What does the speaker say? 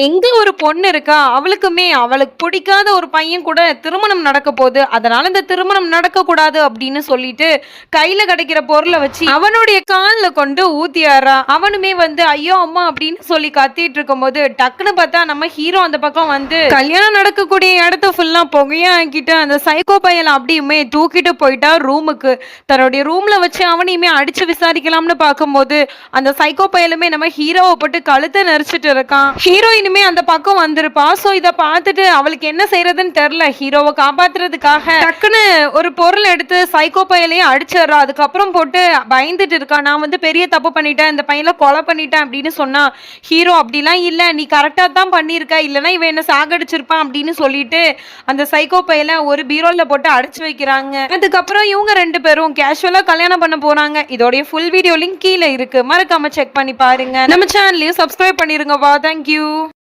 எங்க ஒரு பொண்ணு இருக்கா, அவளுக்கு பிடிக்காத ஒரு பையன் கூட திருமணம் நடக்க போது. அதனால இந்த திருமணம் நடக்கக்கூடாது அப்படின்னு சொல்லிட்டு, கையில கிடைக்கிற பொருள வச்சு அவனுடைய கால்ல கொண்டு ஊத்திர்றா. அவனுமே வந்து ஐயோ அம்மா அப்படின்னு சொல்லி கத்திட்டு இருக்கும்போது, டக்குன்னு பார்த்தா நம்ம ஹீரோ அந்த பக்கம் வந்து கல்யாணம் நடக்கக்கூடிய இடத்த ஃபுல்லா புகையா ஆக்கிட்டு அந்த சைக்கோ பையல அப்படியுமே தூக்கிட்டு போயிட்டா ரூமுக்கு. தன்னுடைய ரூம்ல வச்சு அவனையுமே அடிச்சு விசாரிக்கலாம்னு பார்க்கும்போது, அந்த சைக்கோ பயலுமே நம்ம ஹீரோவை போட்டு கழுத்தை நெரிச்சிட்டு இருக்கான். ஹீரோயினுமே அந்த பக்கம் வந்திருப்பா. சோ இத பார்த்துட்டு அவளுக்கு என்ன செய்யறதுன்னு தெரியல. ஹீரோவை காப்பாத்துறதுக்காக டக்குன்னு ஒரு பொருள் எடுத்து சைக்கோ பயலையும் அடிச்சிடறா. அதுக்கப்புறம் போட்டு பயந்துட்டு இருக்கா. நான் வந்து பெரிய தப்பு பண்ணிட்டேன், இந்த பையனை கொலை பண்ணிட்டேன் அப்படின்னு சொன்னா ஹீரோ அப்படிலாம் இல்ல, நீ கரெக்டா தான் பண்ணிருக்க, இல்லைன்னா இவன் என்ன சாகடிச்சிருப்பான் அப்படின்னு சொல்லிட்டு அந்த சைக்கோ பையல ஒரு பீரோல போட்டு அடைச்சு வைக்கிறாங்க. அதுக்கப்புறம் இவங்க ரெண்டு பேரும் கேஷுவலா கல்யாணம் பண்ண போறாங்க. இதோடைய ஃபுல் வீடியோ லிங்க் கீழே இருக்கு, மறக்காம செக் பண்ணி பாருங்க. நம்ம சேனலையும் சப்ஸ்கிரைப் பண்ணிருங்கப்பா. தேங்க்யூ.